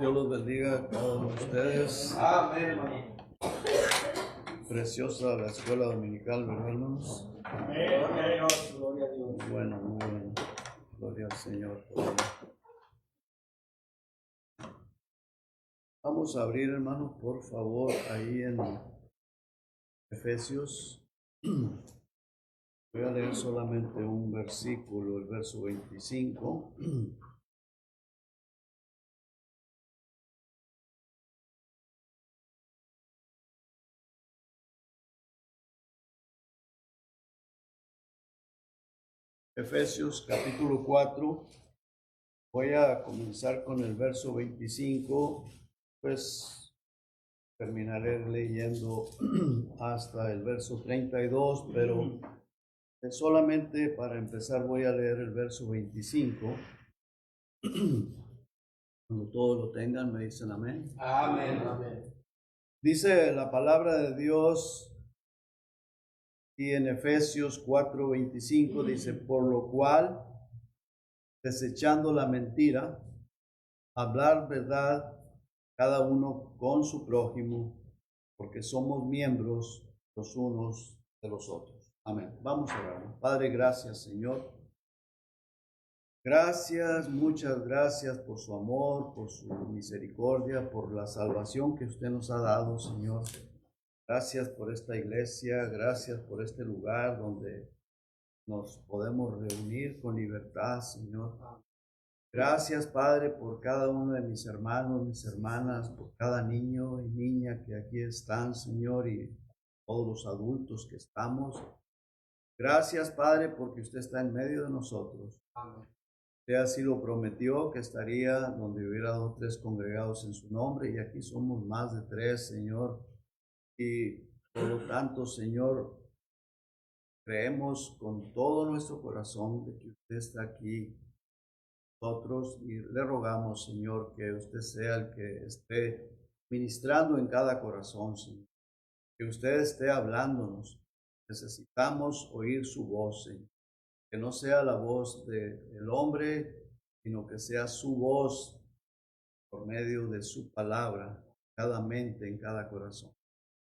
Dios los bendiga a cada uno de ustedes. Amén. Preciosa la escuela dominical, ¿verdad, hermanos? Amén. Gloria a Dios. Muy bueno, muy bueno. Gloria al Señor. Vamos a abrir, hermanos, por favor, ahí en Efesios. Voy a leer solamente un versículo, el verso 25. Efesios capítulo 4. Voy a comenzar con el verso 25, pues terminaré leyendo hasta el verso 32, pero solamente para empezar voy a leer el verso 25. Cuando todos lo tengan, me dicen amén. Amén. Amén. Dice la palabra de Dios y en Efesios 4:25 dice, por lo cual, desechando la mentira, hablar verdad cada uno con su prójimo, porque somos miembros los unos de los otros. Amén. Vamos a orar. Padre, gracias, Señor. Gracias, muchas gracias por su amor, por su misericordia, por la salvación que usted nos ha dado, Señor. Gracias por esta iglesia, gracias por este lugar donde nos podemos reunir con libertad, Señor. Gracias, Padre, por cada uno de mis hermanos, mis hermanas, por cada niño y niña que aquí están, Señor, y todos los adultos que estamos. Gracias, Padre, porque usted está en medio de nosotros. Amén. Usted así lo prometió, que estaría donde hubiera 2 o 3 congregados en su nombre, y aquí somos más de 3, Señor. Y por lo tanto, Señor, creemos con todo nuestro corazón de que usted está aquí nosotros, y le rogamos, Señor, que usted sea el que esté ministrando en cada corazón, Señor. Que usted esté hablándonos. Necesitamos oír su voz, Señor. Que no sea la voz del hombre, sino que sea su voz por medio de su palabra, cada mente, en cada corazón.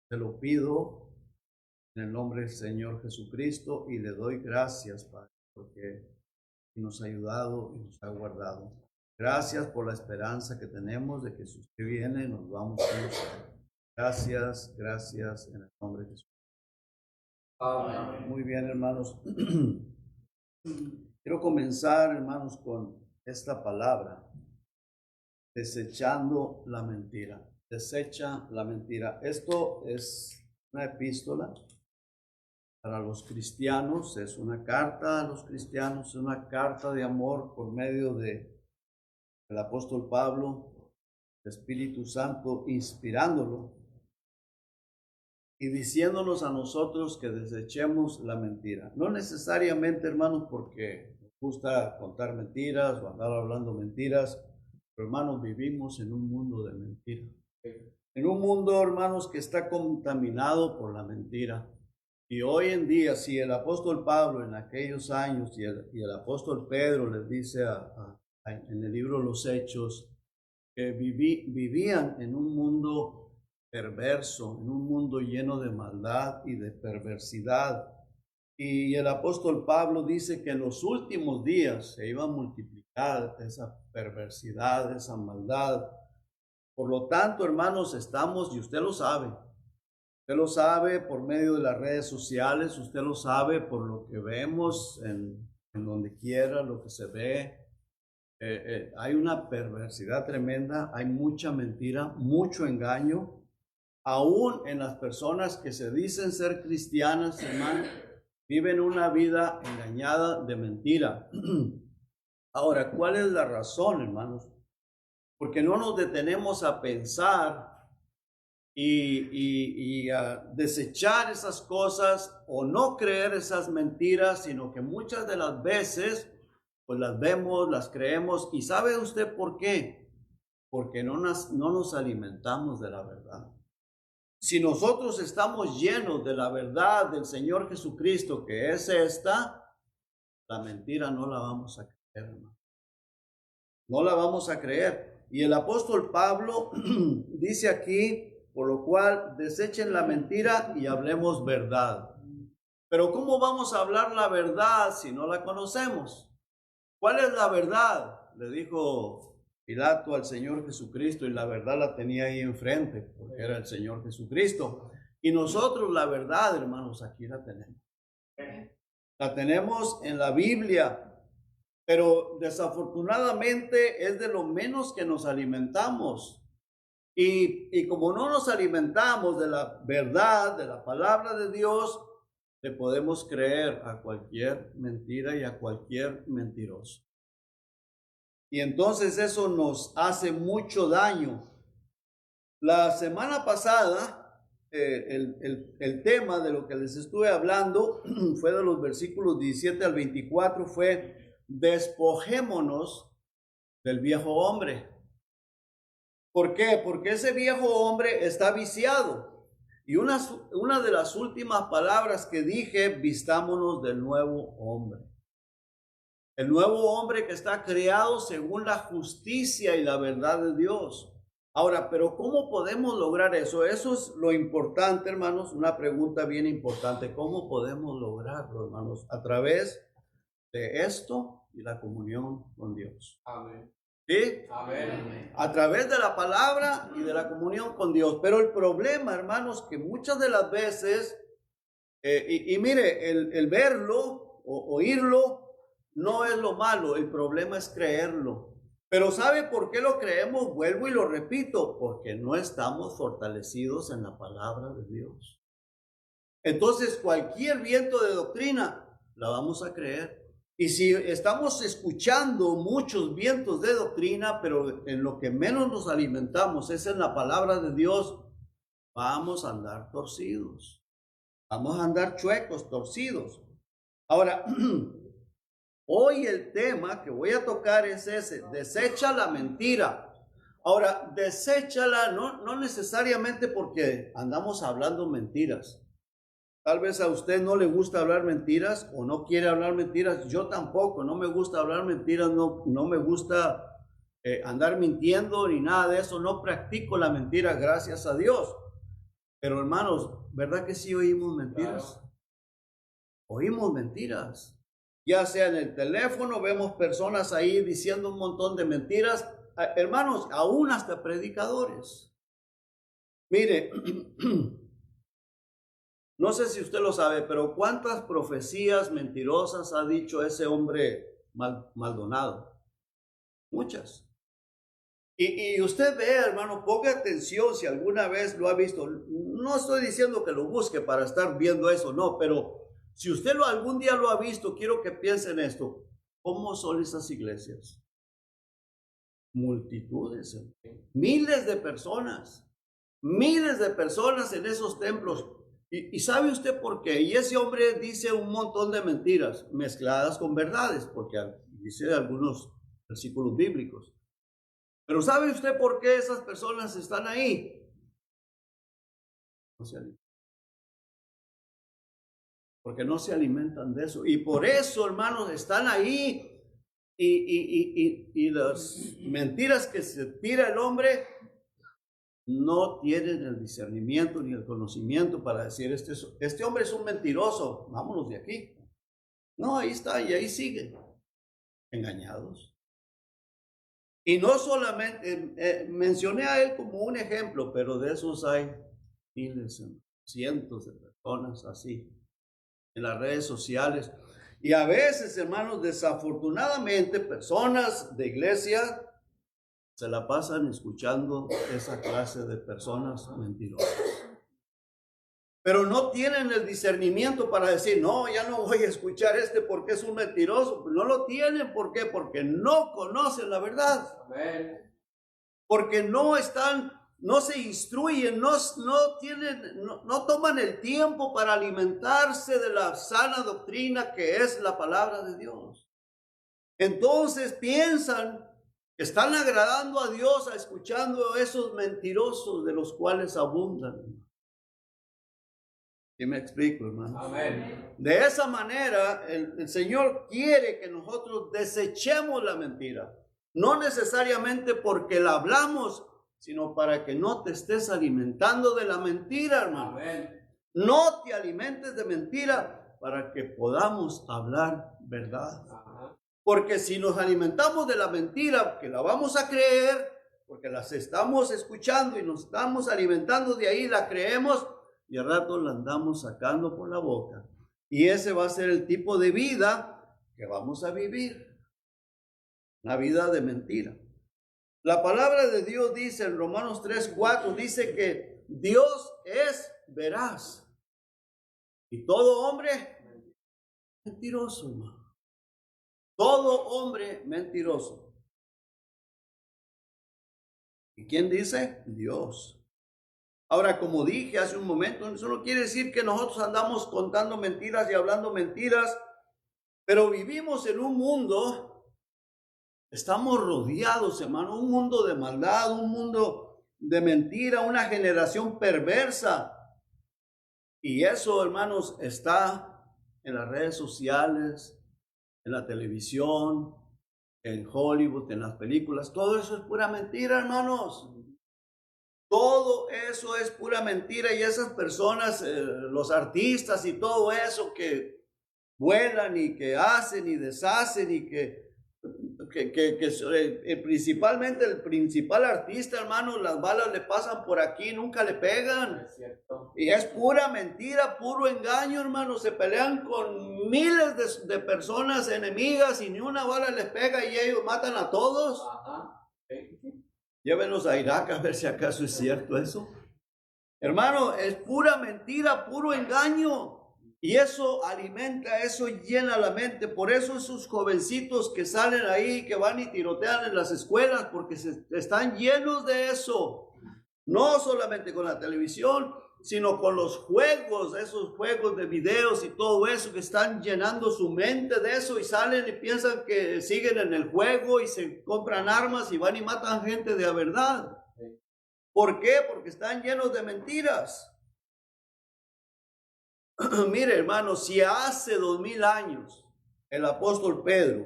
Te lo pido en el nombre del Señor Jesucristo y le doy gracias, Padre, porque nos ha ayudado y nos ha guardado. Gracias por la esperanza que tenemos de que si usted viene, nos vamos a usted. Gracias, gracias en el nombre de Jesús. Amén. Muy bien, hermanos. Quiero comenzar, hermanos, con esta palabra, desechando la mentira. Desecha la mentira. Esto es una epístola para los cristianos, es una carta a los cristianos, es una carta de amor por medio del apóstol Pablo, el Espíritu Santo inspirándolo y diciéndonos a nosotros que desechemos la mentira. No necesariamente, hermanos, porque nos gusta contar mentiras o andar hablando mentiras, pero hermanos, vivimos en un mundo de mentiras. En un mundo, hermanos, que está contaminado por la mentira. Y hoy en día, si el apóstol Pablo en aquellos años y el apóstol Pedro les dice en el libro Los Hechos, que vivían en un mundo perverso, en un mundo lleno de maldad y de perversidad. Y el apóstol Pablo dice que en los últimos días se iba a multiplicar esa perversidad, esa maldad. Por lo tanto, hermanos, estamos, y usted lo sabe, por medio de las redes sociales, usted lo sabe por lo que vemos en donde quiera, lo que se ve. Hay una perversidad tremenda, hay mucha mentira, mucho engaño, aún en las personas que se dicen ser cristianas, hermano, viven una vida engañada de mentira. Ahora, ¿cuál es la razón, hermanos? Porque no nos detenemos a pensar y a desechar esas cosas o no creer esas mentiras, sino que muchas de las veces pues las vemos, las creemos. ¿Y sabe usted por qué? Porque no nos alimentamos de la verdad. Si nosotros estamos llenos de la verdad del Señor Jesucristo, que es esta, la mentira no la vamos a creer, hermano. No la vamos a creer. Y el apóstol Pablo dice aquí, por lo cual desechen la mentira y hablemos verdad. Pero ¿cómo vamos a hablar la verdad si no la conocemos? ¿Cuál es la verdad? Le dijo Pilato al Señor Jesucristo, y la verdad la tenía ahí enfrente, porque era el Señor Jesucristo. Y nosotros la verdad, hermanos, aquí la tenemos. La tenemos en la Biblia. Pero desafortunadamente es de lo menos que nos alimentamos. Y como no nos alimentamos de la verdad, de la palabra de Dios, le podemos creer a cualquier mentira y a cualquier mentiroso. Y entonces eso nos hace mucho daño. La semana pasada, el tema de lo que les estuve hablando fue de los versículos 17 al 24, fue: despojémonos del viejo hombre. ¿Por qué? Porque ese viejo hombre está viciado. Y una de las últimas palabras que dije: vistámonos del nuevo hombre. El nuevo hombre que está creado según la justicia y la verdad de Dios. Ahora, pero ¿cómo podemos lograr eso? Eso es lo importante, hermanos. Una pregunta bien importante. ¿Cómo podemos lograrlo, hermanos? A través de esto y la comunión con Dios. Amén. ¿Sí? Amén. A través de la palabra y de la comunión con Dios. Pero el problema, hermanos, que muchas de las veces, mire, el verlo o oírlo no es lo malo, el problema es creerlo. Pero ¿sabe por qué lo creemos? Vuelvo y lo repito, porque no estamos fortalecidos en la palabra de Dios. Entonces, cualquier viento de doctrina la vamos a creer. Y si estamos escuchando muchos vientos de doctrina, pero en lo que menos nos alimentamos es en la palabra de Dios, vamos a andar torcidos. Vamos a andar chuecos, torcidos. Ahora, hoy el tema que voy a tocar es ese: desecha la mentira. Ahora, deséchala no necesariamente porque andamos hablando mentiras. Tal vez a usted no le gusta hablar mentiras o no quiere hablar mentiras. Yo tampoco, no me gusta hablar mentiras, no me gusta andar mintiendo ni nada de eso. No practico la mentira, gracias a Dios. Pero hermanos, ¿verdad que sí oímos mentiras? Claro. Oímos mentiras. Ya sea en el teléfono, vemos personas ahí diciendo un montón de mentiras. Hermanos, aún hasta predicadores. Mire, no sé si usted lo sabe, pero ¿cuántas profecías mentirosas ha dicho ese hombre Maldonado? Muchas. Y usted ve, hermano, ponga atención si alguna vez lo ha visto. No estoy diciendo que lo busque para estar viendo eso, no, pero si usted algún día lo ha visto, quiero que piense en esto. ¿Cómo son esas iglesias? Multitudes, miles de personas en esos templos. ¿Y sabe usted por qué? Y ese hombre dice un montón de mentiras mezcladas con verdades, porque dice algunos versículos bíblicos. Pero ¿sabe usted por qué esas personas están ahí? Porque no se alimentan de eso. Y por eso, hermanos, están ahí. Y las mentiras que se tira el hombre no tienen el discernimiento ni el conocimiento para decir: este hombre es un mentiroso, vámonos de aquí. No, ahí está, y ahí siguen engañados. Y no solamente mencioné a él como un ejemplo, pero de esos hay miles, cientos de personas así en las redes sociales. Y a veces, hermanos, desafortunadamente, personas de iglesia se la pasan escuchando esa clase de personas mentirosas. Pero no tienen el discernimiento para decir: no, ya no voy a escuchar porque es un mentiroso. No lo tienen. ¿Por qué? Porque no conocen la verdad. Amén. Porque no se instruyen, no toman el tiempo para alimentarse de la sana doctrina que es la palabra de Dios. Entonces piensan que están agradando a Dios escuchando a esos mentirosos de los cuales abundan. ¿Sí me explico, hermano? Amén. De esa manera, el Señor quiere que nosotros desechemos la mentira. No necesariamente porque la hablamos, sino para que no te estés alimentando de la mentira, hermano. Amén. No te alimentes de mentira para que podamos hablar verdad. Ajá. Porque si nos alimentamos de la mentira, que la vamos a creer, porque las estamos escuchando y nos estamos alimentando de ahí, la creemos y al rato la andamos sacando por la boca. Y ese va a ser el tipo de vida que vamos a vivir. Una vida de mentira. La palabra de Dios dice en Romanos 3:4, dice que Dios es veraz. Y todo hombre mentiroso, hermano. Todo hombre mentiroso. ¿Y quién dice? Dios. Ahora, como dije hace un momento, eso no quiere decir que nosotros andamos contando mentiras y hablando mentiras, pero vivimos en un mundo, estamos rodeados, hermano, un mundo de maldad, un mundo de mentira, una generación perversa. Y eso, hermanos, está en las redes sociales, en la televisión, en Hollywood, en las películas. Todo eso es pura mentira, hermanos. Todo eso es pura mentira. Y esas personas, los artistas y todo eso que vuelan y que hacen y deshacen y principalmente el principal artista, hermano, las balas le pasan por aquí, nunca le pegan. Es cierto. Y es pura mentira, puro engaño, hermano. Se pelean con miles de personas enemigas y ni una bala les pega y ellos matan a todos. Ajá. Sí. Llévenos a Irak a ver si acaso es cierto eso. Hermano, es pura mentira, puro engaño. Y eso alimenta, eso llena la mente. Por eso esos jovencitos que salen ahí, que van y tirotean en las escuelas, porque están llenos de eso. No solamente con la televisión, sino con los juegos, esos juegos de videos y todo eso, que están llenando su mente de eso y salen y piensan que siguen en el juego y se compran armas y van y matan gente de a verdad. ¿Por qué? Porque están llenos de mentiras. Mire, hermano, si hace 2000 años el apóstol Pedro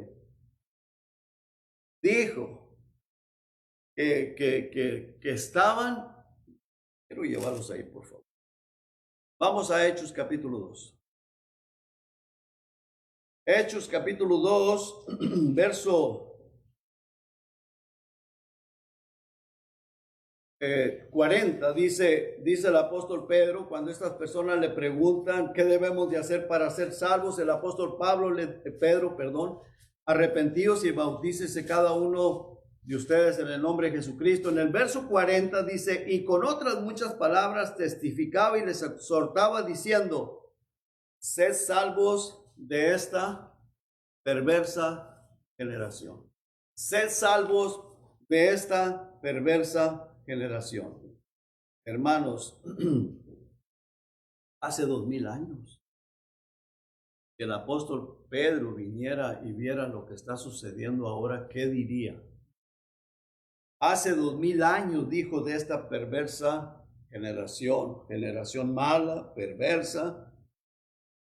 dijo que estaban, quiero llevarlos ahí, por favor. Vamos a Hechos capítulo 2. Hechos capítulo 2, verso 40, dice el apóstol Pedro, cuando estas personas le preguntan qué debemos de hacer para ser salvos, el apóstol Pedro, arrepentíos y bautícese cada uno de ustedes en el nombre de Jesucristo. En el verso 40 dice, y con otras muchas palabras testificaba y les exhortaba diciendo, sed salvos de esta perversa generación. Sed salvos de esta perversa generación. Hermanos, hace 2000 años que el apóstol Pedro viniera y viera lo que está sucediendo ahora, ¿qué diría? Hace 2000 años dijo de esta perversa generación mala, perversa.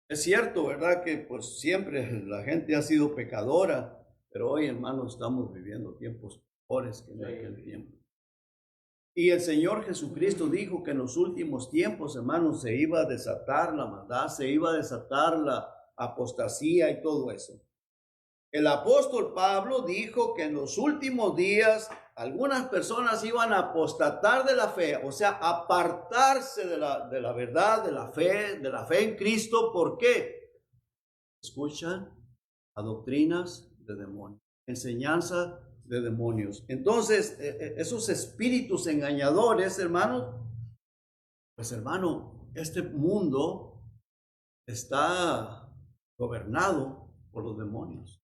Es cierto, ¿verdad? Que pues siempre la gente ha sido pecadora, pero hoy, hermanos, estamos viviendo tiempos peores que en aquel tiempo. Y el Señor Jesucristo dijo que en los últimos tiempos, hermanos, se iba a desatar la maldad, se iba a desatar la apostasía y todo eso. El apóstol Pablo dijo que en los últimos días algunas personas iban a apostatar de la fe, o sea, apartarse de la verdad, de la fe en Cristo. ¿Por qué? Escuchan a doctrinas de demonios, enseñanza de demonios. Entonces, esos espíritus engañadores, hermanos, pues hermano, este mundo está gobernado por los demonios.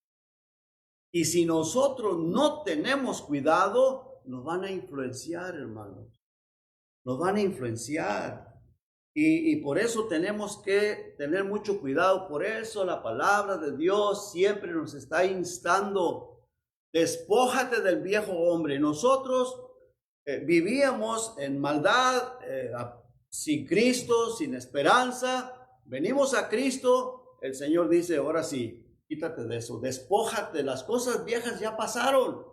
Y si nosotros no tenemos cuidado, nos van a influenciar, hermanos. Nos van a influenciar. Y por eso tenemos que tener mucho cuidado. Por eso la palabra de Dios siempre nos está instando. Despójate del viejo hombre. Nosotros vivíamos en maldad, sin Cristo, sin esperanza. Venimos a Cristo. El Señor dice, ahora sí, quítate de eso, despójate, las cosas viejas ya pasaron.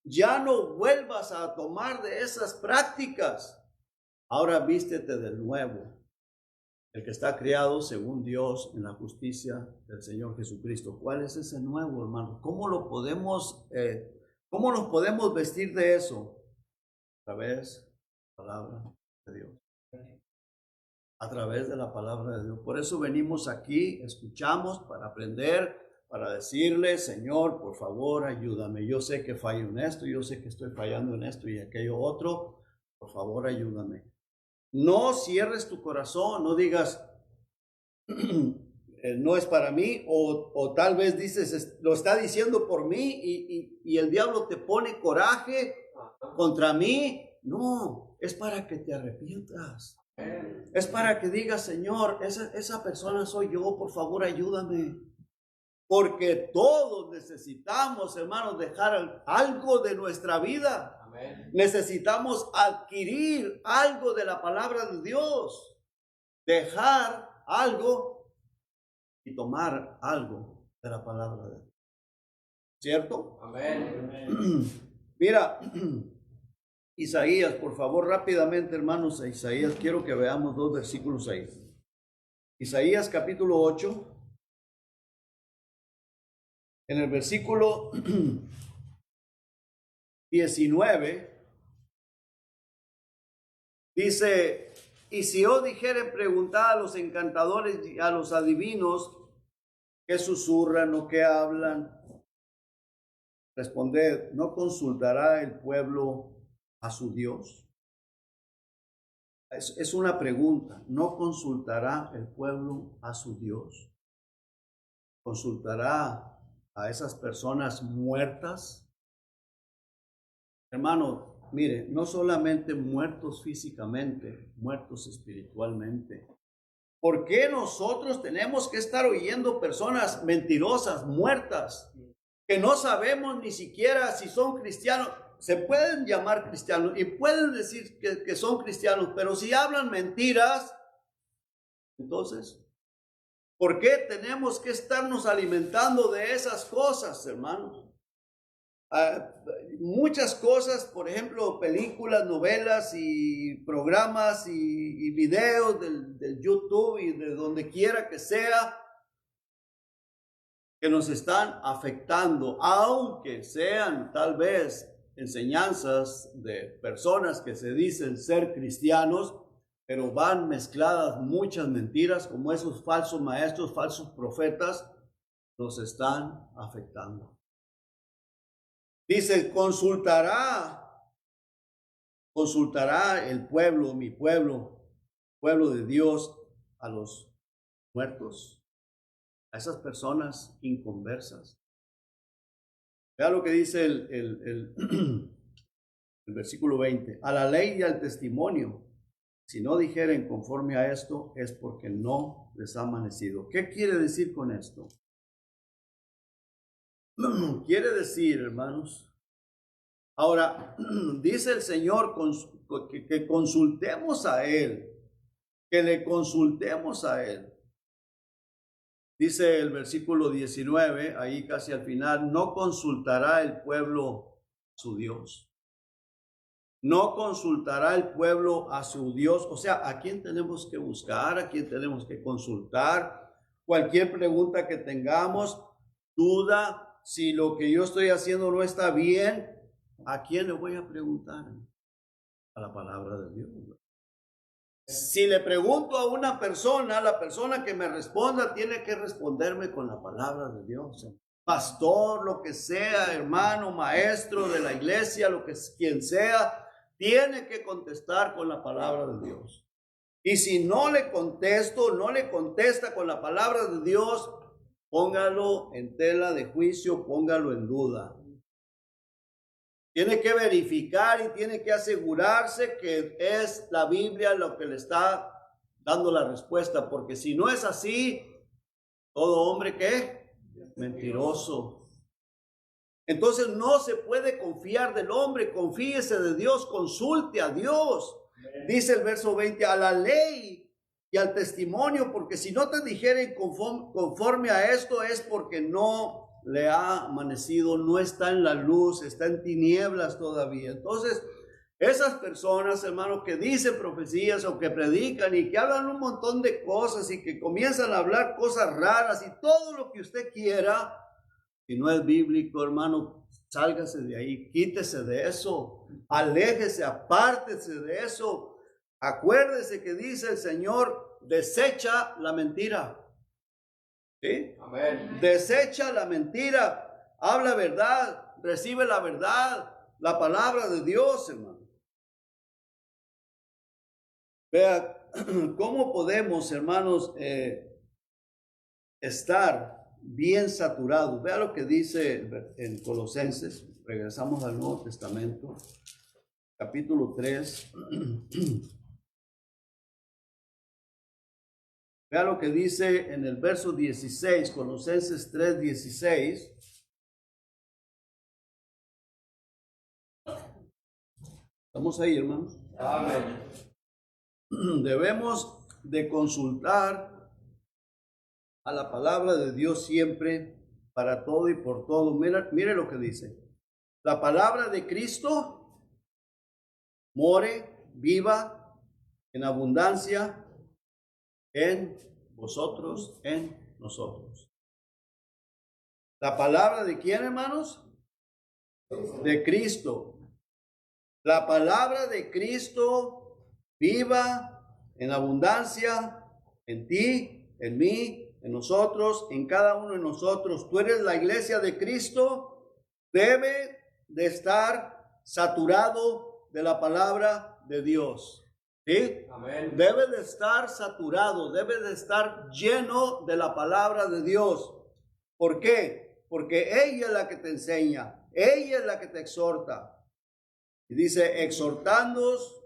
Ya no vuelvas a tomar de esas prácticas. Ahora vístete de nuevo, el que está criado según Dios en la justicia del Señor Jesucristo. ¿Cuál es ese nuevo, hermano? ¿Cómo nos podemos vestir de eso? A través de la palabra de Dios. A través de la palabra de Dios. Por eso venimos aquí, escuchamos para aprender, para decirle, Señor, por favor, ayúdame. Yo sé que fallo en esto, yo sé que estoy fallando en esto y aquello otro. Por favor, ayúdame. No cierres tu corazón, no digas, no es para mí, o tal vez dices, lo está diciendo por mí y el diablo te pone coraje contra mí. No, es para que te arrepientas. Es para que digas, Señor, esa persona soy yo, por favor, ayúdame. Porque todos necesitamos, hermanos, dejar algo de nuestra vida. Amén. Necesitamos adquirir algo de la palabra de Dios. Dejar algo y tomar algo de la palabra de Dios. ¿Cierto? Amén. Mira, Isaías, por favor, rápidamente, hermanos, a Isaías, quiero que veamos 2 versículos ahí. Isaías capítulo 8. En el versículo 19 dice, y si os dijeren, preguntad a los encantadores y a los adivinos que susurran o que hablan, responded, ¿no consultará el pueblo a su Dios? Es una pregunta, ¿no consultará el pueblo a su Dios? ¿Consultará a esas personas muertas? Hermano, mire, no solamente muertos físicamente, muertos espiritualmente. ¿Por qué nosotros tenemos que estar oyendo personas mentirosas, muertas, que no sabemos ni siquiera si son cristianos? Se pueden llamar cristianos y pueden decir que son cristianos, pero si hablan mentiras, entonces, ¿por qué tenemos que estarnos alimentando de esas cosas, hermanos? Muchas cosas, por ejemplo, películas, novelas y programas y videos del YouTube y de donde quiera que sea, que nos están afectando, aunque sean tal vez enseñanzas de personas que se dicen ser cristianos, pero van mezcladas muchas mentiras, como esos falsos maestros, falsos profetas, nos están afectando. Dice, consultará el pueblo, mi pueblo, pueblo de Dios, a los muertos, a esas personas inconversas. Vea lo que dice el versículo 20. A la ley y al testimonio, si no dijeren conforme a esto, es porque no les ha amanecido. ¿Qué quiere decir con esto? Quiere decir, hermanos, ahora, dice el Señor que consultemos a Él, que le consultemos a Él. Dice el versículo 19, ahí casi al final, no consultará el pueblo a su Dios. No consultará el pueblo a su Dios. O sea, ¿a quién tenemos que buscar? ¿A quién tenemos que consultar? Cualquier pregunta que tengamos, duda, si lo que yo estoy haciendo no está bien, ¿a quién le voy a preguntar? A la palabra de Dios. Si le pregunto a una persona, la persona que me responda tiene que responderme con la palabra de Dios. Pastor, lo que sea, hermano, maestro de la iglesia, lo que quien sea, tiene que contestar con la palabra de Dios. Y si no le contesto, no le contesta con la palabra de Dios, póngalo en tela de juicio, póngalo en duda. Tiene que verificar y tiene que asegurarse que es la Biblia lo que le está dando la respuesta, porque si no es así, todo hombre ¿qué? Mentiroso. Entonces no se puede confiar del hombre, confíese de Dios, consulte a Dios. Dice el verso 20, a la ley y al testimonio, porque si no te dijeren conforme a esto es porque no le ha amanecido, no está en la luz, está en tinieblas todavía. Entonces, esas personas, hermanos, que dicen profecías o que predican y que hablan un montón de cosas y que comienzan a hablar cosas raras y todo lo que usted quiera, si no es bíblico, hermano, sálgase de ahí, quítese de eso, aléjese, apártese de eso. Acuérdese que dice el Señor, desecha la mentira. ¿Sí? Amén. Desecha la mentira, habla verdad, recibe la verdad, la palabra de Dios, hermano. Vea, ¿cómo podemos, hermanos, estar bien saturados? Vea lo que dice en Colosenses, regresamos al Nuevo Testamento, capítulo 3. Vea lo que dice en el verso 16, Colosenses 3, 16. ¿Estamos ahí, hermanos? Amén. Debemos de consultar a la palabra de Dios siempre, para todo y por todo. Mire lo que dice. La palabra de Cristo more, viva, en abundancia, en vosotros, en nosotros. ¿La palabra de quién, hermanos? De Cristo. La palabra de Cristo viva en abundancia en ti, en mí, en nosotros, en cada uno de nosotros. Tú eres la iglesia de Cristo. Debe de estar saturado de la palabra de Dios. ¿Sí? Amén. Debe de estar saturado, debe de estar lleno de la palabra de Dios. ¿Por qué? Porque ella es la que te enseña, ella es la que te exhorta. Y dice, exhortándoos,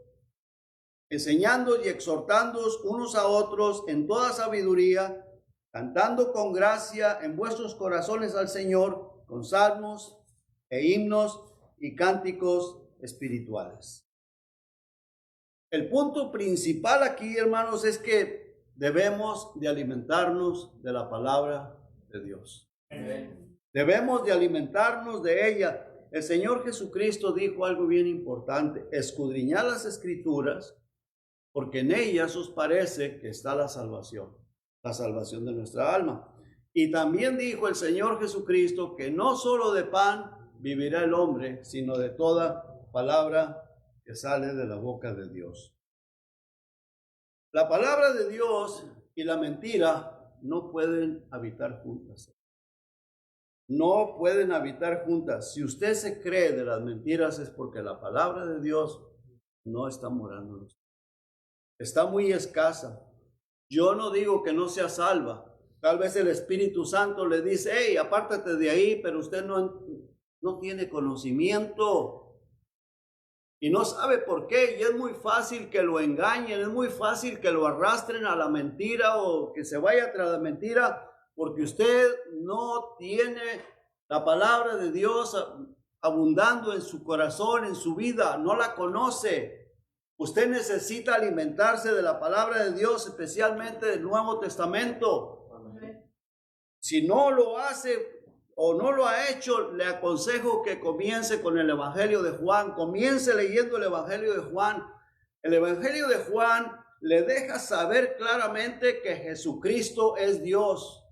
enseñándoos y exhortándoos unos a otros en toda sabiduría, cantando con gracia en vuestros corazones al Señor, con salmos e himnos y cánticos espirituales. El punto principal aquí, hermanos, es que debemos de alimentarnos de la palabra de Dios. Amén. Debemos de alimentarnos de ella. El Señor Jesucristo dijo algo bien importante: escudriñad las Escrituras, porque en ellas os parece que está la salvación de nuestra alma. Y también dijo el Señor Jesucristo que no solo de pan vivirá el hombre, sino de toda palabra que sale de la boca de Dios. La palabra de Dios y la mentira no pueden habitar juntas. No pueden habitar juntas. Si usted se cree de las mentiras, es porque la palabra de Dios no está morando en usted. Está muy escasa. Yo no digo que no sea salva. Tal vez el Espíritu Santo le dice, hey, apártate de ahí, pero usted no tiene conocimiento y no sabe por qué, y es muy fácil que lo engañen, es muy fácil que lo arrastren a la mentira o que se vaya tras la mentira, porque usted no tiene la palabra de Dios abundando en su corazón, en su vida, no la conoce. Usted necesita alimentarse de la palabra de Dios, especialmente del Nuevo Testamento. Si no lo hace o no lo ha hecho, le aconsejo que comience con el Evangelio de Juan. Comience leyendo el Evangelio de Juan. El Evangelio de Juan le deja saber claramente que Jesucristo es Dios,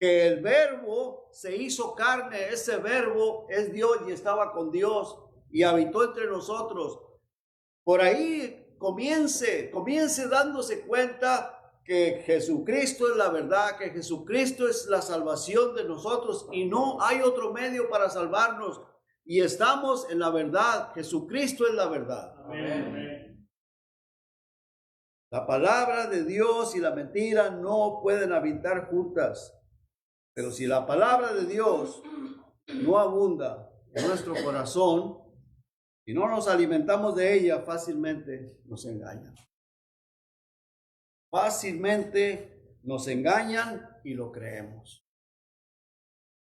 que el Verbo se hizo carne, ese Verbo es Dios y estaba con Dios y habitó entre nosotros. Por ahí comience dándose cuenta que Jesucristo es la verdad, que Jesucristo es la salvación de nosotros y no hay otro medio para salvarnos. Y estamos en la verdad. Jesucristo es la verdad. Amén. La palabra de Dios y la mentira no pueden habitar juntas. Pero si la palabra de Dios no abunda en nuestro corazón, si no nos alimentamos de ella, fácilmente nos engañan. Fácilmente nos engañan y lo creemos.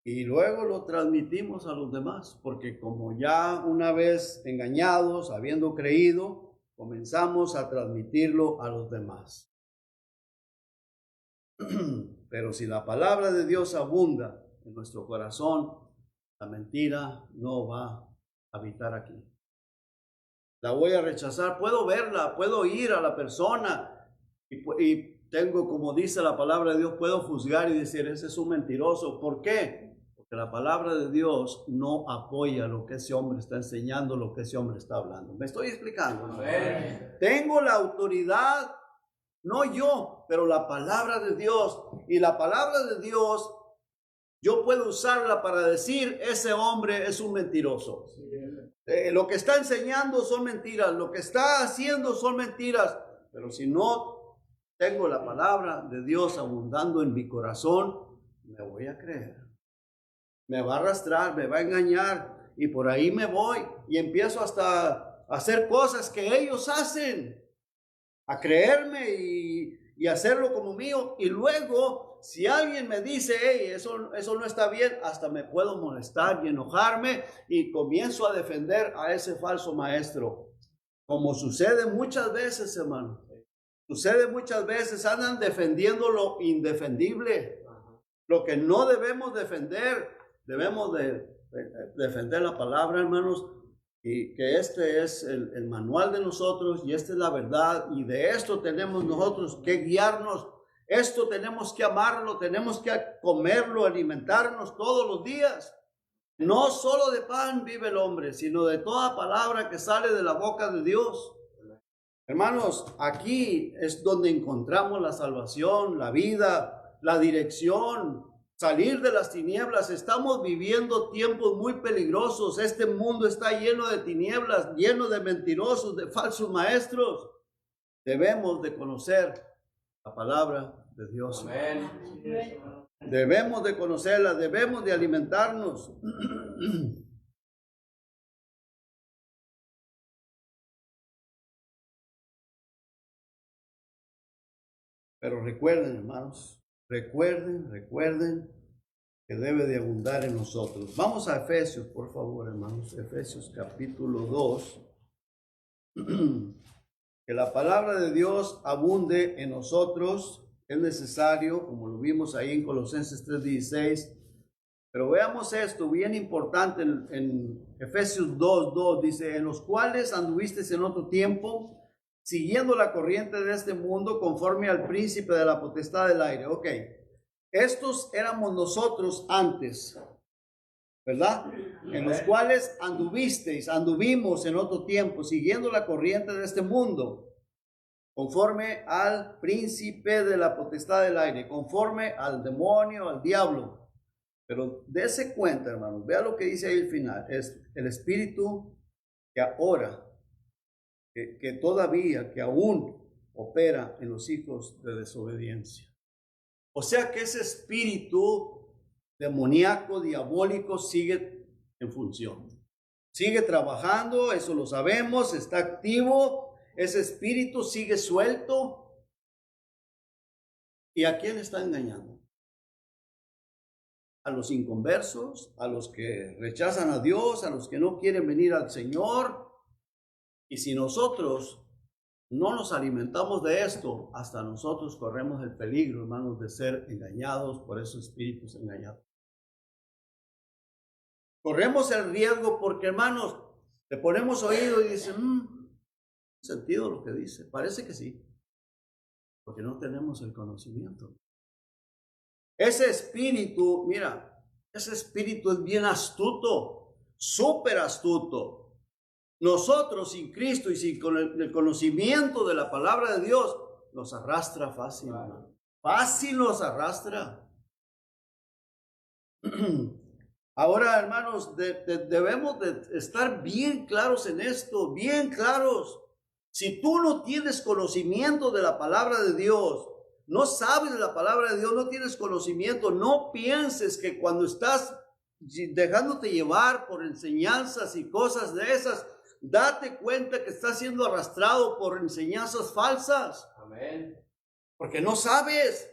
Y luego lo transmitimos a los demás, porque como ya una vez engañados, habiendo creído, comenzamos a transmitirlo a los demás. Pero si la palabra de Dios abunda en nuestro corazón, la mentira no va a habitar aquí. La voy a rechazar, puedo verla, puedo oír a la persona y tengo, como dice la palabra de Dios, puedo juzgar y decir, ese es un mentiroso. ¿Por qué? Porque la palabra de Dios no apoya lo que ese hombre está enseñando, lo que ese hombre está hablando. ¿Me estoy explicando? Amén. Tengo la autoridad, no yo, pero la palabra de Dios. Y la palabra de Dios, yo puedo usarla para decir, ese hombre es un mentiroso. Lo que está enseñando son mentiras, lo que está haciendo son mentiras, pero si no tengo la palabra de Dios abundando en mi corazón, me voy a creer. Me va a arrastrar, me va a engañar y por ahí me voy y empiezo hasta a hacer cosas que ellos hacen, a creerme y hacerlo como mío. Y luego, si alguien me dice, hey, eso no está bien, hasta me puedo molestar y enojarme y comienzo a defender a ese falso maestro. Como sucede muchas veces, hermano. Sucede muchas veces, andan defendiendo lo indefendible. Lo que no debemos defender, debemos de defender la palabra, hermanos. Y que este es el manual de nosotros y esta es la verdad y de esto tenemos nosotros que guiarnos, esto tenemos que amarlo, tenemos que comerlo, alimentarnos todos los días. No solo de pan vive el hombre, sino de toda palabra que sale de la boca de Dios. Hermanos, aquí es donde encontramos la salvación, la vida, la dirección, salir de las tinieblas. Estamos viviendo tiempos muy peligrosos. Este mundo está lleno de tinieblas, lleno de mentirosos, de falsos maestros. Debemos de conocer la palabra de Dios. Amén. Debemos de conocerla, debemos de alimentarnos. Pero recuerden, hermanos, recuerden que debe de abundar en nosotros. Vamos a Efesios, por favor, hermanos. Efesios capítulo 2. Que la palabra de Dios abunde en nosotros. Es necesario, como lo vimos ahí en Colosenses 3:16. Pero veamos esto, bien importante, en Efesios 2:2 dice, en los cuales anduvisteis en otro tiempo, siguiendo la corriente de este mundo, conforme al príncipe de la potestad del aire. Ok, estos éramos nosotros antes, ¿verdad? En los cuales anduvimos en otro tiempo, siguiendo la corriente de este mundo, conforme al príncipe de la potestad del aire, conforme al demonio, al diablo. Pero dése cuenta, hermanos, vea lo que dice ahí al final, es el espíritu que ahora, que todavía, que aún opera en los hijos de desobediencia. O sea que ese espíritu demoníaco, diabólico, sigue en función. Sigue trabajando, eso lo sabemos, está activo, ese espíritu sigue suelto. ¿Y a quién está engañando? A los inconversos, a los que rechazan a Dios, a los que no quieren venir al Señor. Y si nosotros no nos alimentamos de esto, hasta nosotros corremos el peligro, hermanos, de ser engañados por esos espíritus engañados. Corremos el riesgo porque, hermanos, le ponemos oído y dicen, sentido lo que dice, parece que sí, porque no tenemos el conocimiento. Ese espíritu, mira, ese espíritu es bien astuto, súper astuto. Nosotros sin Cristo y sin el conocimiento de la palabra de Dios, nos arrastra fácil, hermano. Fácil nos arrastra. Ahora, hermanos, debemos de estar bien claros en esto, bien claros. Si tú no tienes conocimiento de la palabra de Dios, no sabes de la palabra de Dios, no tienes conocimiento, no pienses que cuando estás dejándote llevar por enseñanzas y cosas de esas, date cuenta que estás siendo arrastrado por enseñanzas falsas. Amén. Porque no sabes,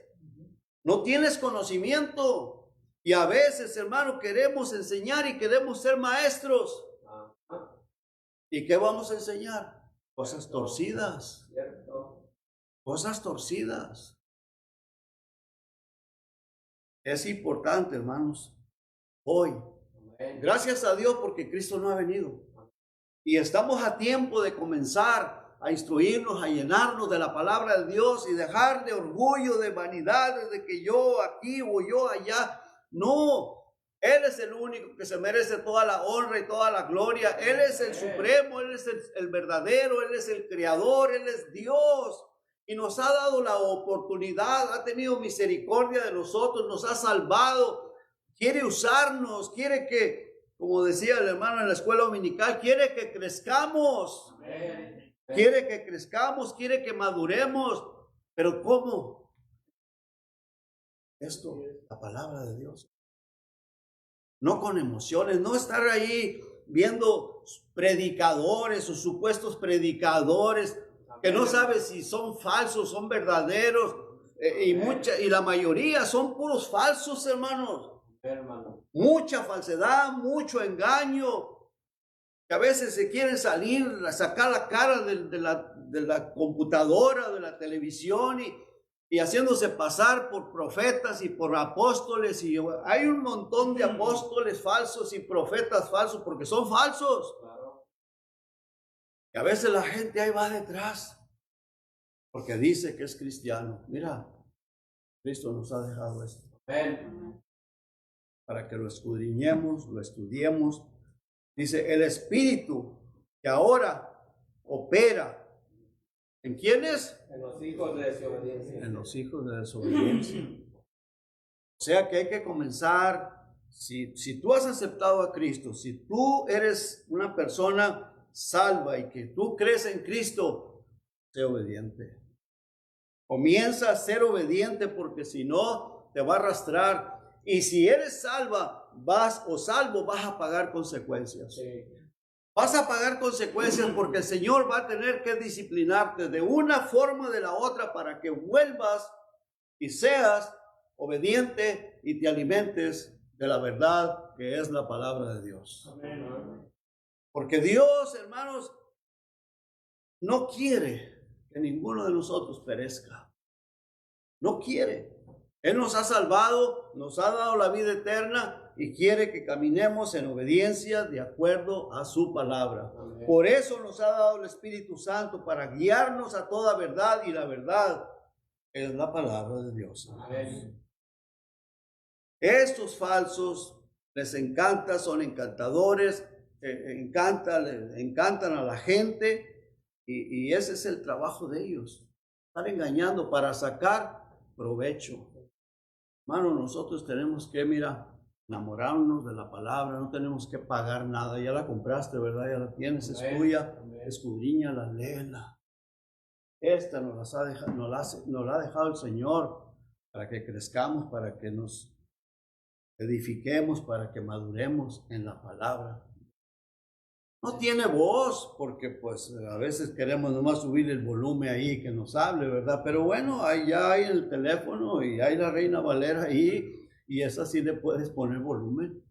no tienes conocimiento. Y a veces, hermano, queremos enseñar y queremos ser maestros. ¿Y qué vamos a enseñar? Cosas torcidas. Cosas torcidas. Es importante, hermanos, hoy. Gracias a Dios porque Cristo no ha venido. Y estamos a tiempo de comenzar a instruirnos, a llenarnos de la palabra de Dios y dejar de orgullo, de vanidades, de que yo aquí o yo allá. No, Él es el único que se merece toda la honra y toda la gloria. Él es el supremo, Él es el verdadero, Él es el creador, Él es Dios. Y nos ha dado la oportunidad, ha tenido misericordia de nosotros, nos ha salvado. Quiere usarnos, quiere que, como decía el hermano en la escuela dominical, quiere que crezcamos. Amén. Quiere que crezcamos, quiere que maduremos. Pero ¿cómo? Esto, la palabra de Dios. No con emociones, no estar ahí viendo predicadores o supuestos predicadores que no sabes si son falsos, son verdaderos, y la mayoría son puros falsos, hermanos. Mucha falsedad, mucho engaño, que a veces se quieren salir, a sacar la cara de la computadora, de la televisión y haciéndose pasar por profetas y por apóstoles. Y hay un montón de apóstoles falsos y profetas falsos porque son falsos. Y a veces la gente ahí va detrás porque dice que es cristiano. Mira, Cristo nos ha dejado esto. Amén. Para que lo escudriñemos, lo estudiemos. Dice, el Espíritu que ahora opera. ¿En quiénes? En los hijos de desobediencia. En los hijos de desobediencia. O sea que hay que comenzar, si tú has aceptado a Cristo, si tú eres una persona salva y que tú crees en Cristo, sé obediente. Comienza a ser obediente porque si no, te va a arrastrar. Y si eres salvo, vas a pagar consecuencias. Sí. Vas a pagar consecuencias porque el Señor va a tener que disciplinarte de una forma o de la otra para que vuelvas y seas obediente y te alimentes de la verdad que es la palabra de Dios. Amén. Porque Dios, hermanos, no quiere que ninguno de nosotros perezca. No quiere. Él nos ha salvado, nos ha dado la vida eterna y quiere que caminemos en obediencia de acuerdo a su palabra. Amén. Por eso nos ha dado el Espíritu Santo para guiarnos a toda verdad y la verdad es la palabra de Dios. Amén. Estos falsos les encanta, son encantadores, encantan a la gente y ese es el trabajo de ellos. Estar engañando para sacar provecho. Hermano, nosotros tenemos que, enamorarnos de la palabra, no tenemos que pagar nada, ya la compraste, ¿verdad? Ya la tienes, es tuya, escudriñala, léela. Esta nos la ha dejado el Señor para que crezcamos, para que nos edifiquemos, para que maduremos en la palabra. No tiene voz, porque pues a veces queremos nomás subir el volumen ahí que nos hable, ¿verdad? Pero bueno, ahí ya hay el teléfono y hay la Reina Valera ahí, y esa sí le puedes poner volumen,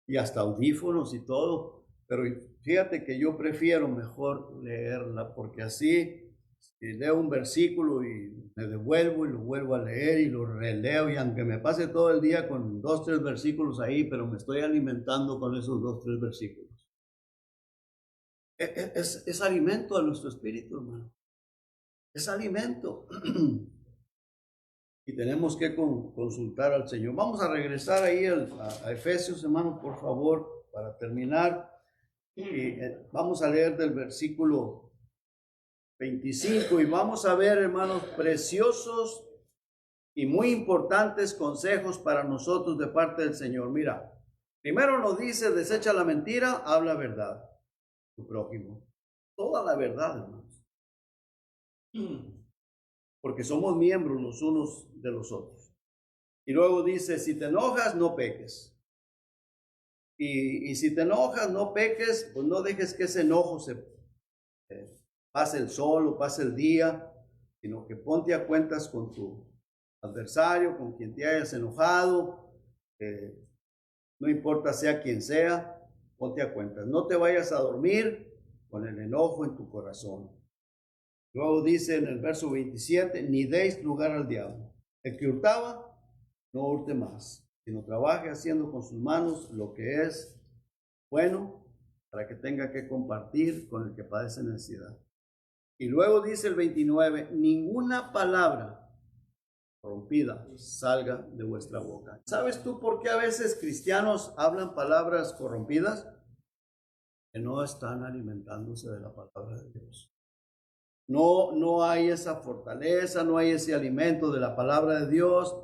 y hasta audífonos y todo. Pero fíjate que yo prefiero mejor leerla, porque así leo un versículo y me devuelvo y lo vuelvo a leer y lo releo, y aunque me pase todo el día con 2, 3 versículos ahí, pero me estoy alimentando con esos 2, 3 versículos. Es alimento a nuestro espíritu, hermano. Es alimento. Y tenemos que consultar al Señor. Vamos a regresar ahí a Efesios, hermano, por favor, para terminar. Y vamos a leer del versículo 25 y vamos a ver, hermanos, preciosos y muy importantes consejos para nosotros de parte del Señor. Mira, primero nos dice, desecha la mentira, habla verdad. Tu prójimo. Toda la verdad, hermanos. Porque somos miembros los unos de los otros. Y luego dice, si te enojas, no peques. Y si te enojas, no peques, pues no dejes que ese enojo se pase el sol o pase el día, sino que ponte a cuentas con tu adversario, con quien te hayas enojado, no importa sea quien sea, ponte a cuentas. No te vayas a dormir con el enojo en tu corazón. Luego dice en el verso 27, ni deis lugar al diablo. El que hurtaba, no hurte más, sino trabaje haciendo con sus manos lo que es bueno, para que tenga que compartir con el que padece necesidad. Y luego dice el 29, ninguna palabra corrompida salga de vuestra boca. ¿Sabes tú por qué a veces cristianos hablan palabras corrompidas? Que no están alimentándose de la palabra de Dios. No hay esa fortaleza, no hay ese alimento de la palabra de Dios.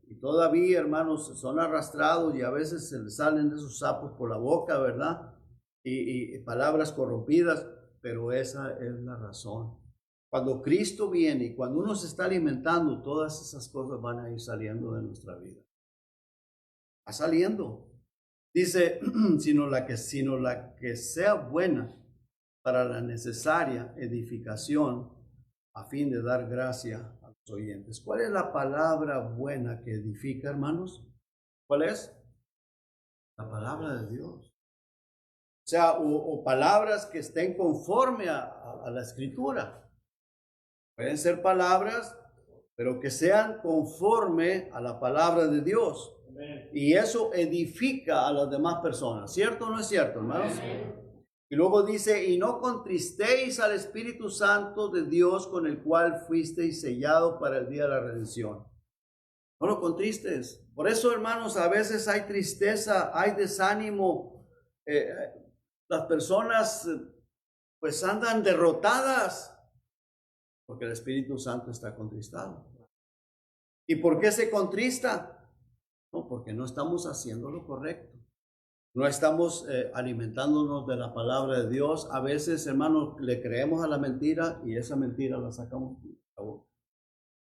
Y todavía, hermanos, son arrastrados y a veces se les salen de esos sapos por la boca, ¿verdad? Y palabras corrompidas, pero esa es la razón. Cuando Cristo viene y cuando uno se está alimentando, todas esas cosas van a ir saliendo de nuestra vida. Va saliendo. Dice, sino la que sea buena para la necesaria edificación a fin de dar gracia a los oyentes. ¿Cuál es la palabra buena que edifica, hermanos? ¿Cuál es? La palabra de Dios. O sea, o palabras que estén conforme a la Escritura. Pueden ser palabras, pero que sean conforme a la palabra de Dios. Amén. Y eso edifica a las demás personas. ¿Cierto o no es cierto, hermanos? Amén. Y luego dice, y no contristéis al Espíritu Santo de Dios con el cual fuisteis sellado para el día de la redención. No lo contristes. Por eso, hermanos, a veces hay tristeza, hay desánimo. Las personas pues andan derrotadas porque el Espíritu Santo está contristado. ¿Y por qué se contrista? No, porque no estamos haciendo lo correcto. No estamos alimentándonos de la palabra de Dios. A veces, hermanos, le creemos a la mentira y esa mentira la sacamos de la boca.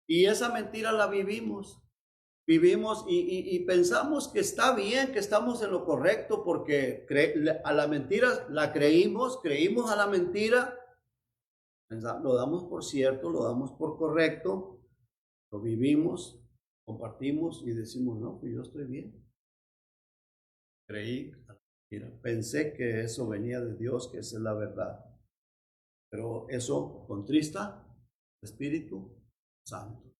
Y esa mentira la vivimos. Vivimos y pensamos que está bien, que estamos en lo correcto porque a la mentira la creímos a la mentira. Lo damos por cierto, lo damos por correcto, lo vivimos, compartimos y decimos, no, pues yo estoy bien. Creí, pensé que eso venía de Dios, que esa es la verdad. Pero eso contrista al Espíritu Santo.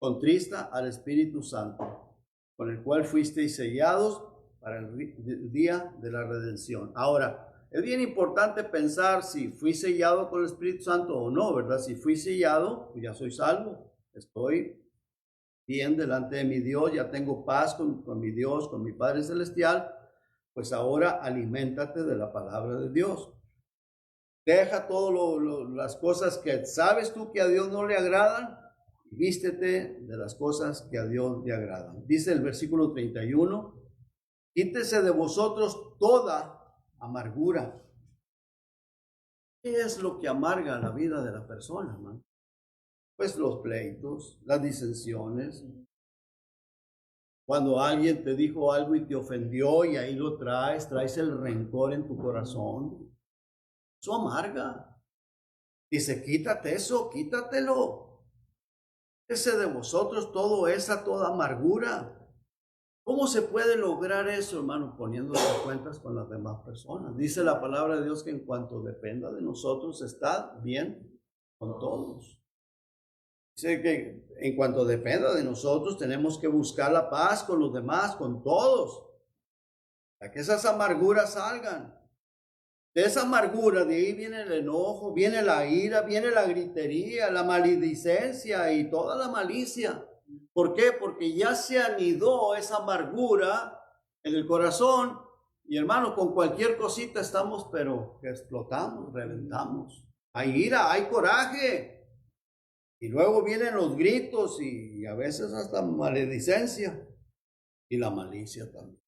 Contrista al Espíritu Santo, con el cual fuisteis sellados para el día de la redención. Ahora, es bien importante pensar si fui sellado con el Espíritu Santo o no, ¿verdad? Si fui sellado, pues ya soy salvo. Estoy bien delante de mi Dios, ya tengo paz con mi Dios, con mi Padre Celestial. Pues ahora aliméntate de la palabra de Dios. Deja todas las cosas que sabes tú que a Dios no le agradan y vístete de las cosas que a Dios le agradan. Dice el versículo 31, quítese de vosotros toda amargura. ¿Qué es lo que amarga la vida de la persona, hermano? Pues los pleitos, las disensiones. Cuando alguien te dijo algo y te ofendió y ahí lo traes el rencor en tu corazón. Eso amarga. Dice, quítate eso, quítatelo. Quítese de vosotros toda amargura. ¿Cómo se puede lograr eso, hermano? Poniéndose cuentas con las demás personas. Dice la palabra de Dios que en cuanto dependa de nosotros, está bien con todos. Dice que en cuanto dependa de nosotros, tenemos que buscar la paz con los demás, con todos. Para que esas amarguras salgan. De esa amargura, de ahí viene el enojo, viene la ira, viene la gritería, la maledicencia y toda la malicia. ¿Por qué? Porque ya se anidó esa amargura en el corazón y hermano, con cualquier cosita estamos, pero que explotamos, reventamos. Hay ira, hay coraje y luego vienen los gritos y a veces hasta maledicencia y la malicia también.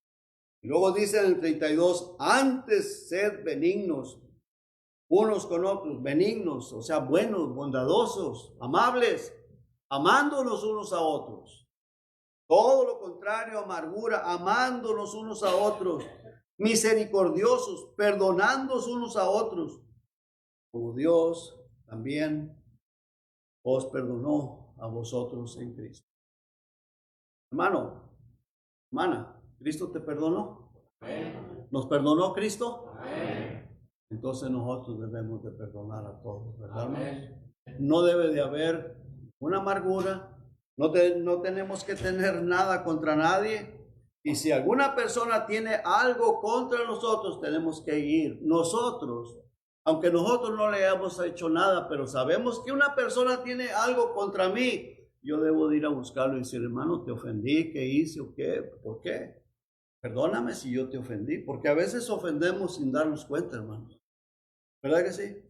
Y luego dice en el 32, antes sed benignos unos con otros, benignos, o sea, buenos, bondadosos, amables, amándonos unos a otros. Todo lo contrario, amargura, amándonos unos a otros, misericordiosos, perdonándonos unos a otros, como Dios también os perdonó a vosotros en Cristo. Hermano, hermana, ¿Cristo te perdonó? Amén. ¿Nos perdonó Cristo? Amén. Entonces nosotros debemos de perdonar a todos, ¿verdad? Amén. No debe de haber una amargura, No tenemos que tener nada contra nadie. Y si alguna persona tiene algo contra nosotros, tenemos que ir. Nosotros, aunque nosotros no le hayamos hecho nada, pero sabemos que una persona tiene algo contra mí, yo debo de ir a buscarlo y decir, hermano, te ofendí, ¿qué hice o qué? ¿Por qué? Perdóname si yo te ofendí, porque a veces ofendemos sin darnos cuenta, hermanos. ¿Verdad que sí?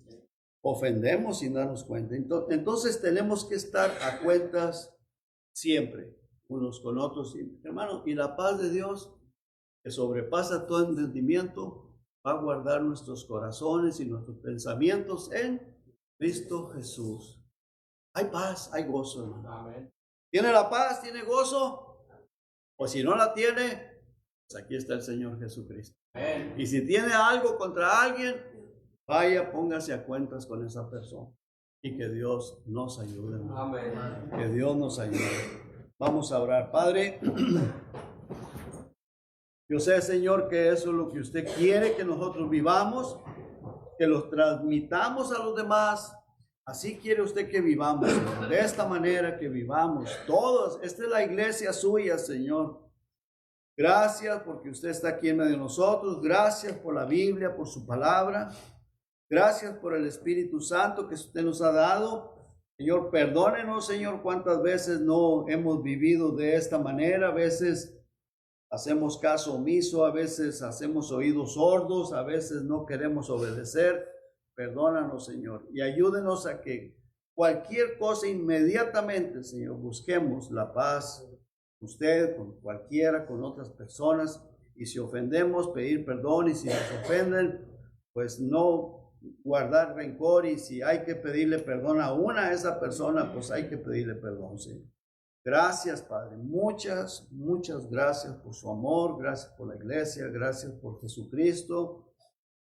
Ofendemos sin darnos cuenta. Entonces tenemos que estar a cuentas siempre, unos con otros, hermano, y la paz de Dios, que sobrepasa todo entendimiento, va a guardar nuestros corazones y nuestros pensamientos en Cristo Jesús. Hay paz, hay gozo, hermano. Amén. ¿Tiene la paz? ¿Tiene gozo? O si no la tiene, pues aquí está el Señor Jesucristo. Amén. Y si tiene algo contra alguien, vaya, póngase a cuentas con esa persona. Y que Dios nos ayude, hermano. Amén. Que Dios nos ayude. Vamos a orar. Padre, yo sé, Señor, que eso es lo que usted quiere que nosotros vivamos, que los transmitamos a los demás. Así quiere usted que vivamos, Señor. De esta manera que vivamos todos. Esta es la iglesia suya, Señor. Gracias porque usted está aquí en medio de nosotros. Gracias por la Biblia, por su palabra. Gracias por el Espíritu Santo que usted nos ha dado. Señor, perdónenos, Señor, cuántas veces no hemos vivido de esta manera. A veces hacemos caso omiso, a veces hacemos oídos sordos, a veces no queremos obedecer. Perdónanos, Señor, y ayúdenos a que cualquier cosa inmediatamente, Señor, busquemos la paz con usted, con cualquiera, con otras personas. Y si ofendemos, pedir perdón, y si nos ofenden, pues no guardar rencor, y si hay que pedirle perdón a esa persona, pues hay que pedirle perdón, Señor. Gracias, Padre, muchas gracias por su amor, gracias por la iglesia, gracias por Jesucristo,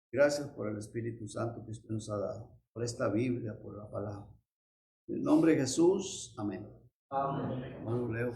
gracias por el Espíritu Santo que usted nos ha dado, por esta Biblia, por la palabra. En el nombre de Jesús, amén. Amén. Hermano Leo,